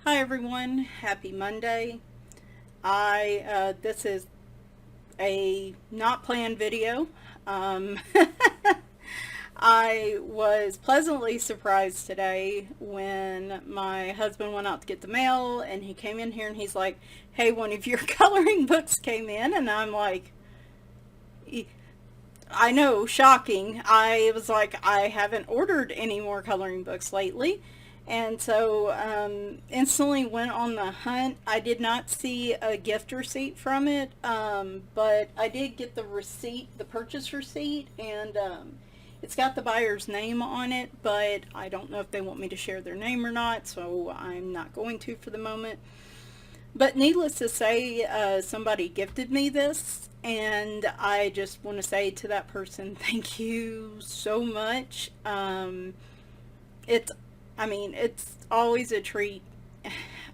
Hi everyone, happy Monday. This is a not planned video. Um, I was pleasantly surprised today when my husband went out to get the mail and he came in here and he's like, hey, one of your coloring books came in, and I'm like, I know, shocking. I was like, I haven't ordered any more coloring books lately. And so instantly went on the hunt. I did not see a gift receipt from it, but I did get the receipt, the purchase receipt, and it's got the buyer's name on it, but I don't know if they want me to share their name or not, so I'm not going to for the moment. But needless to say, somebody gifted me this, and I just want to say to that person, thank you so much. It's, I mean, it's always a treat.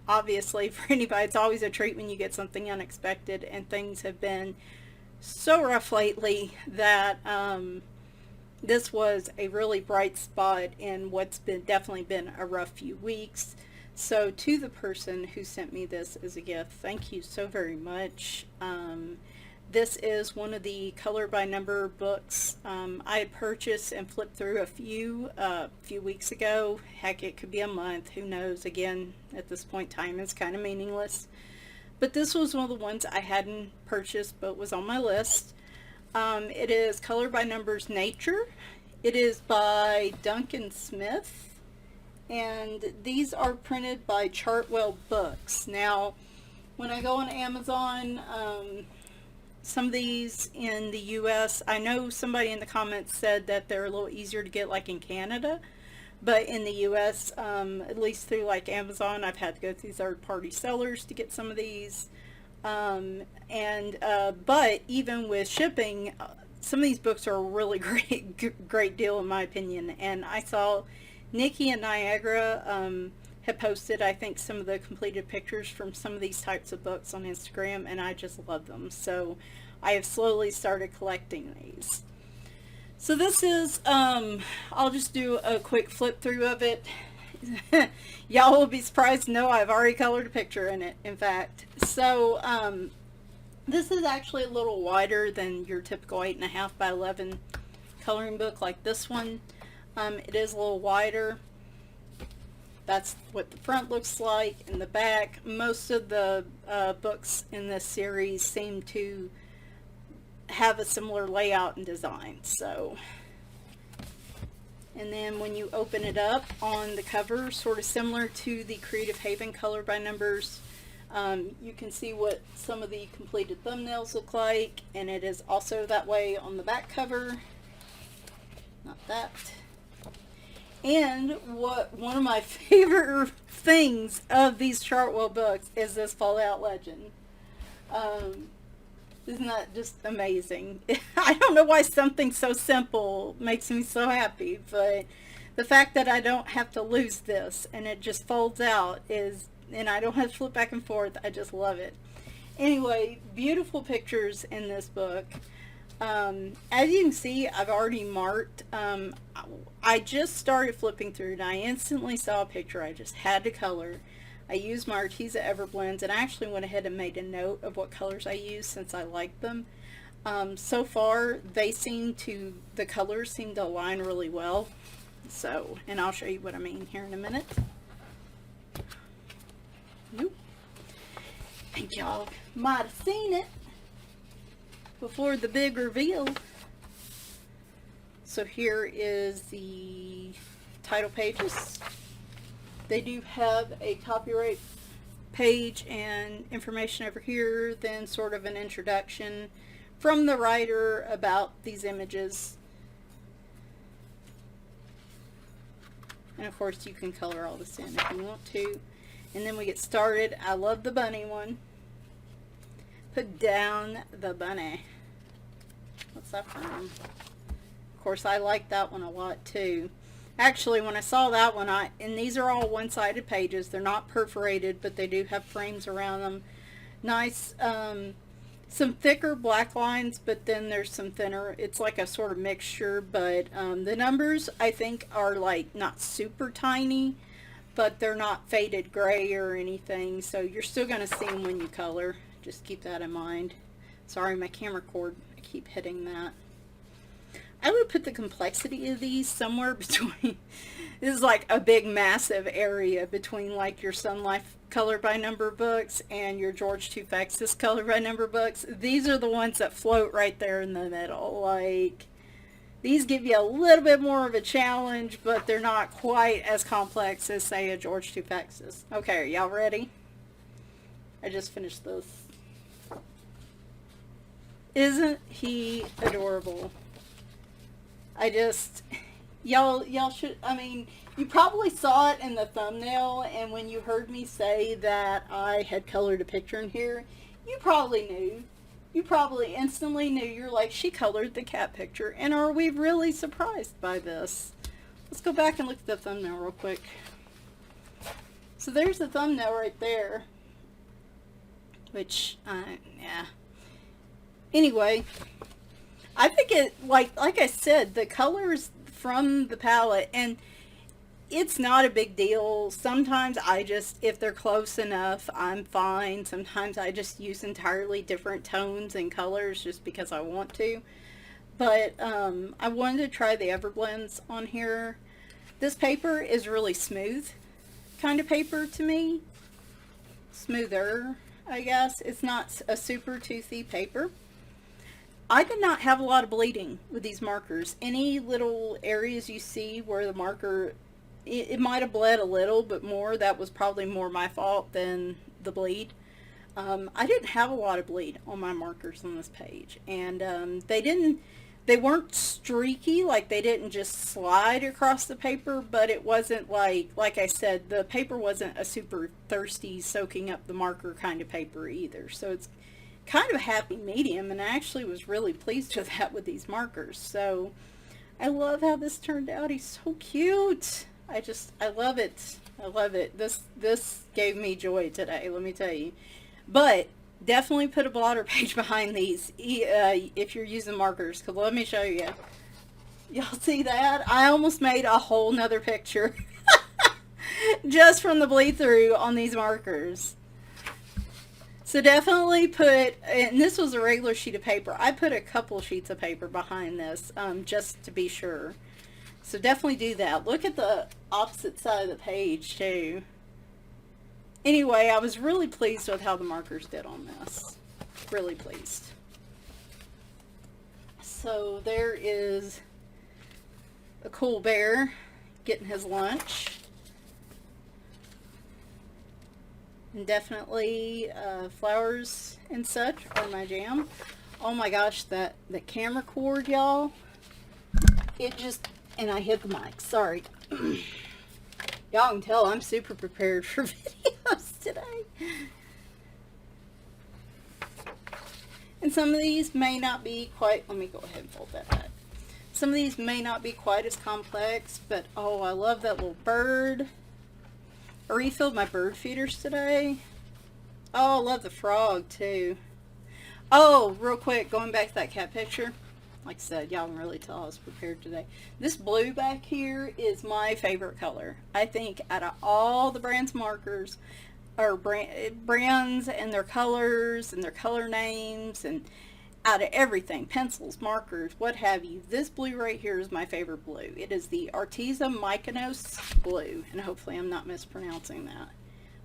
Obviously, for anybody, it's always a treat when you get something unexpected, and things have been so rough lately that this was a really bright spot in what's been definitely been a rough few weeks. So to the person who sent me this as a gift, thank you so very much. This is one of the color by number books I had purchased and flipped through a few weeks ago. Heck, it could be a month, who knows. Again, at this point, time is kind of meaningless. But this was one of the ones I hadn't purchased but was on my list. It is Color by Numbers Nature. It is by Duncan Smith, and these are printed by Chartwell books. Now, when I go on Amazon, some of these in the US, I know somebody in the comments said that they're a little easier to get like in Canada, but in the US, at least through like Amazon, I've had to go through third-party sellers to get some of these. But even with shipping, some of these books are a really great deal in my opinion. And I saw Nikki and Niagara had posted, I think, some of the completed pictures from some of these types of books on Instagram, and I just love them. So I have slowly started collecting these. So this is, I'll just do a quick flip through of it. Y'all will be surprised to know I've already colored a picture in it, in fact. So this is actually a little wider than your typical 8.5 by 11 coloring book like this one. It is a little wider. That's what the front looks like. In the back, most of the books in this series seem to have a similar layout and design. So, and then when you open it up on the cover, sort of similar to the Creative Haven Color by Numbers, you can see what some of the completed thumbnails look like, and it is also that way on the back cover. Not that. And one of my favorite things of these Chartwell books is this Fallout Legend. Isn't that just amazing? I don't know why something so simple makes me so happy, but the fact that I don't have to lose this and it just folds out and I don't have to flip back and forth, I just love it. Anyway, beautiful pictures in this book. As you can see, I've already marked. I just started flipping through and I instantly saw a picture I just had to color. I used my Arteza Everblends, and I actually went ahead and made a note of what colors I used since I liked them. So far, the colors seem to align really well. So, and I'll show you what I mean here in a minute. Nope. I think y'all might have seen it before the big reveal. So here is the title pages. They do have a copyright page and information over here, then sort of an introduction from the writer about these images. And of course you can color all this in if you want to. And then we get started. I love the bunny one. Put down the bunny. What's that from? Of course, I like that one a lot too. Actually, when I saw that one, and these are all one-sided pages. They're not perforated, but they do have frames around them. Nice, some thicker black lines, but then there's some thinner. It's like a sort of mixture, but the numbers, I think, are like not super tiny, but they're not faded gray or anything, so you're still going to see them when you color. Just keep that in mind. Sorry, my camera cord, I keep hitting that. I would put the complexity of these somewhere between, this is like a big massive area between like your Sun Life color by number books and your George Tufexis color by number books. These are the ones that float right there in the middle. Like, these give you a little bit more of a challenge, but they're not quite as complex as, say, a George Tufexis. Okay, are y'all ready? I just finished this. Isn't he adorable? Y'all should, I mean, you probably saw it in the thumbnail, and when you heard me say that I had colored a picture in here, you probably knew. You probably instantly knew. You're like, she colored the cat picture, and are we really surprised by this? Let's go back and look at the thumbnail real quick. So there's the thumbnail right there, which, yeah. Anyway, I think it, like I said, the colors from the palette, and it's not a big deal. Sometimes I just, if they're close enough, I'm fine. Sometimes I just use entirely different tones and colors just because I want to. But I wanted to try the Everblends on here. This paper is really smooth kind of paper to me. Smoother, I guess. It's not a super toothy paper. I did not have a lot of bleeding with these markers. Any little areas you see where the marker, it might have bled a little, but more, that was probably more my fault than the bleed. I didn't have a lot of bleed on my markers on this page, and they weren't streaky, like they didn't just slide across the paper, but it wasn't like I said, the paper wasn't a super thirsty, soaking up the marker kind of paper either. So it's kind of a happy medium, and I actually was really pleased with that with these markers. So I love how this turned out. He's so cute. I love it. I love it. This gave me joy today, let me tell you. But definitely put a blotter page behind these if you're using markers, because let me show you. Y'all see that? I almost made a whole nother picture just from the bleed through on these markers. So definitely put, and this was a regular sheet of paper, I put a couple sheets of paper behind this just to be sure. So definitely do that. Look at the opposite side of the page too. Anyway, I was really pleased with how the markers did on this. Really pleased. So there is a cool bear getting his lunch. And definitely flowers and such are my jam. Oh my gosh, the camera cord, y'all. It just, and I hit the mic, sorry. Y'all can tell I'm super prepared for videos today. And some of these may not be quite, let me go ahead and fold that back. Some of these may not be quite as complex, but oh, I love that little bird. I refilled my bird feeders today. Oh, I love the frog too. Oh, real quick, going back to that cat picture. Like I said, y'all can really tell I was prepared today. This blue back here is my favorite color. I think out of all the brand's markers, or brands and their colors and their color names, and out of everything, pencils, markers, what have you, this blue right here is my favorite blue. It is the Arteza Mykonos blue, and hopefully I'm not mispronouncing that.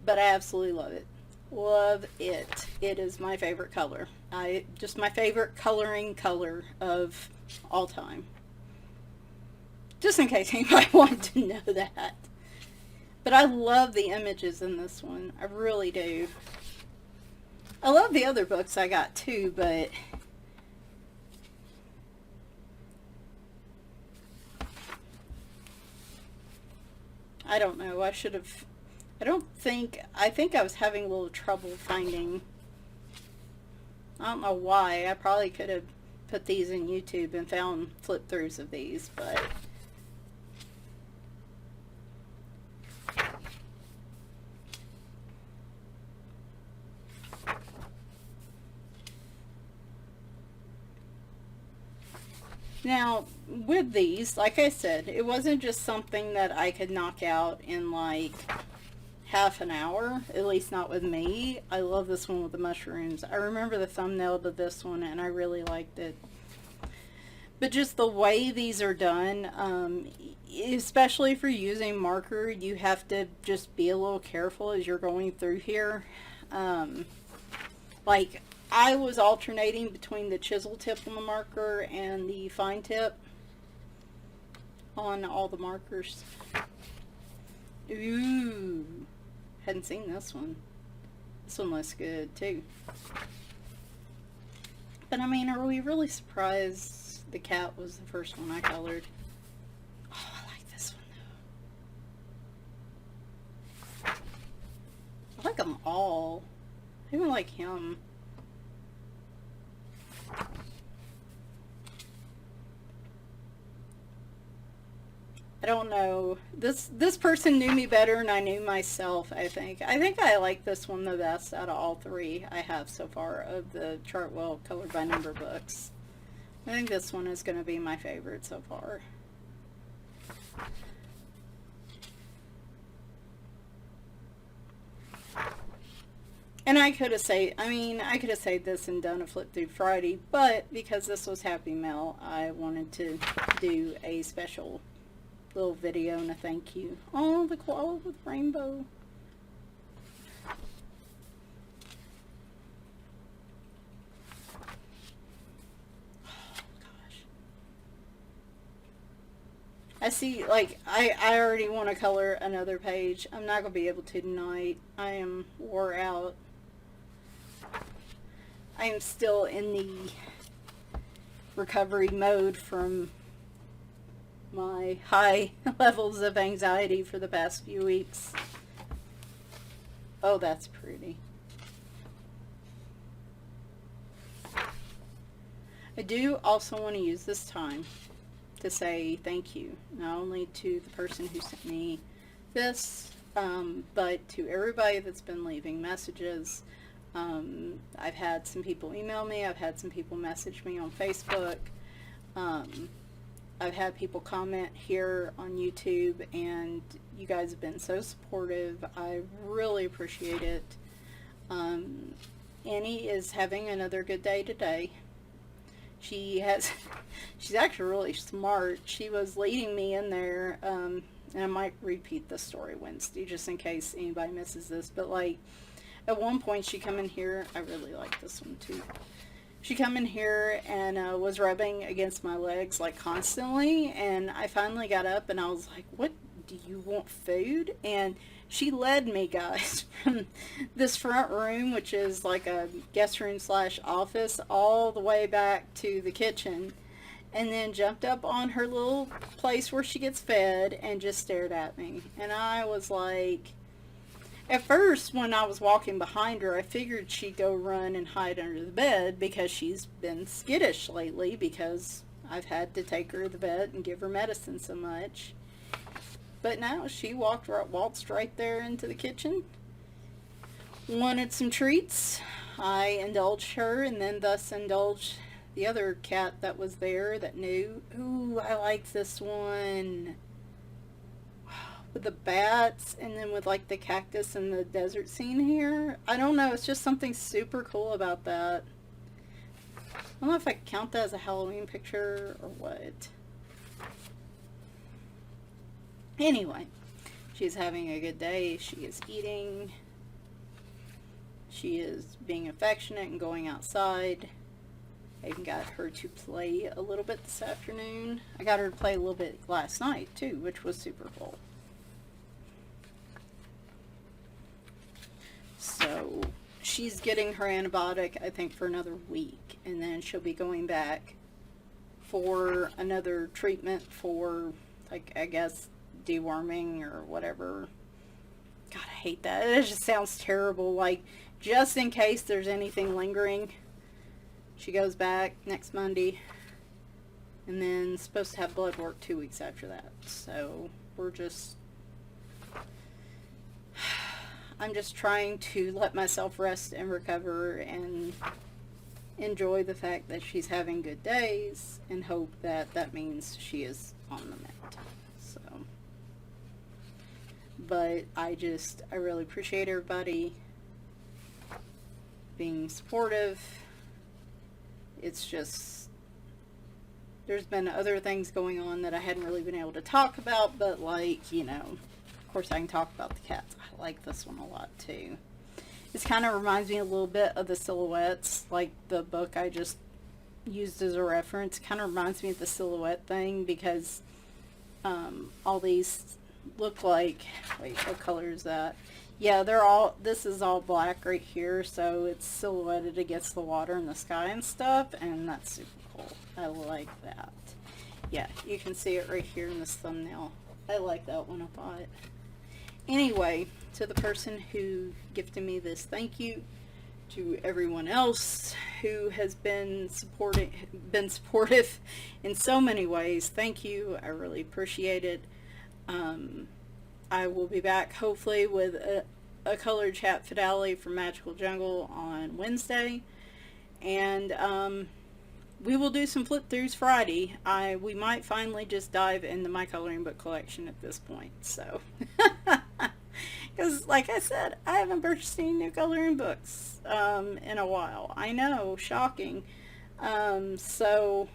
But I absolutely love it. Love it. It is my favorite color. Just my favorite coloring color of all time. Just in case anybody wanted to know that. But I love the images in this one. I really do. I love the other books I got too, but I don't know. I think I was having a little trouble finding. I don't know why. I probably could have put these in YouTube and found flip throughs of these, but Now, with these, like I said, it wasn't just something that I could knock out in like half an hour, at least not with me. I love this one with the mushrooms. I remember the thumbnail to this one and I really liked it. But just the way these are done, especially if you're using marker, you have to just be a little careful as you're going through here. Like, I was alternating between the chisel tip on the marker and the fine tip on all the markers. Ooh, hadn't seen this one. This one looks good too. But I mean, are we really surprised the cat was the first one I colored? Oh, I like this one though. I like them all. I even like him. I don't know. This person knew me better than I knew myself, I think. I think I like this one the best out of all three I have so far of the Chartwell Colored by Number books. I think this one is going to be my favorite so far. And I could have saved this and done a flip through Friday, but because this was Happy Mail, I wanted to do a special little video and a thank you. Oh, the koala with rainbow. Oh gosh. I see, like, I already want to color another page. I'm not going to be able to tonight. I am wore out. I am still in the recovery mode from my high levels of anxiety for the past few weeks. Oh, that's pretty. I do also want to use this time to say thank you, not only to the person who sent me this, but to everybody that's been leaving messages. I've had some people email me, I've had some people message me on Facebook, I've had people comment here on YouTube, and you guys have been so supportive. I really appreciate it. Annie is having another good day today. She's actually really smart. She was leading me in there, and I might repeat the story Wednesday just in case anybody misses this, but like, at one point she come in here, I really like this one too. She come in here and was rubbing against my legs like constantly, and I finally got up and I was like, what, do you want food? And she led me, guys, from this front room, which is like a guest room / office, all the way back to the kitchen, and then jumped up on her little place where she gets fed and just stared at me. And I was like, at first, when I was walking behind her, I figured she'd go run and hide under the bed because she's been skittish lately because I've had to take her to the vet and give her medicine so much. But now she waltzed right there into the kitchen, wanted some treats. I indulged her and then thus indulged the other cat that was there that knew. Ooh, I like this one. With the bats and then with like the cactus and the desert scene here. I don't know, it's just something super cool about that. I don't know if I can count that as a Halloween picture or what. Anyway, she's having a good day. She is eating. She is being affectionate and going outside. I even got her to play a little bit this afternoon. I got her to play a little bit last night too, which was super cool. So she's getting her antibiotic, I think, for another week, and then she'll be going back for another treatment for, like, I guess, deworming or whatever. God, I hate that. It just sounds terrible. Like, just in case there's anything lingering, she goes back next Monday, and then supposed to have blood work 2 weeks after that. So we're just... I'm just trying to let myself rest and recover and enjoy the fact that she's having good days and hope that that means she is on the mend. So, but I really appreciate everybody being supportive. It's just, there's been other things going on that I hadn't really been able to talk about, but like, you know, of course I can talk about the cats. I like this one a lot too. This kind of reminds me a little bit of the silhouettes, like the book I just used as a reference. Kind of reminds me of the silhouette thing, because all these look like, wait, what color is that? Yeah, this is all black right here, so it's silhouetted against the water and the sky and stuff, and that's super cool. I like that. Yeah, you can see it right here in this thumbnail. I like that one a lot. Anyway, to the person who gifted me this, thank you. To everyone else who has been supportive in so many ways, thank you. I really appreciate it. I will be back hopefully with a colored chat finale from Magical Jungle on Wednesday, and we will do some flip throughs Friday. We might finally just dive into my coloring book collection at this point, so because like I said, I haven't purchased any new coloring books in a while. I know, shocking. So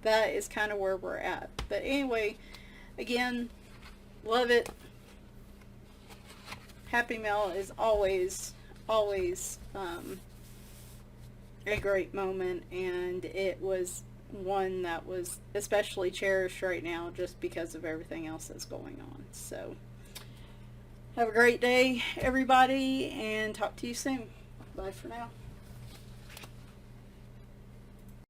that is kind of where we're at. But anyway, again, love it. Happy Mail is always a great moment, and it was one that was especially cherished right now just because of everything else that's going on. So have a great day, everybody, and talk to you soon. Bye for now.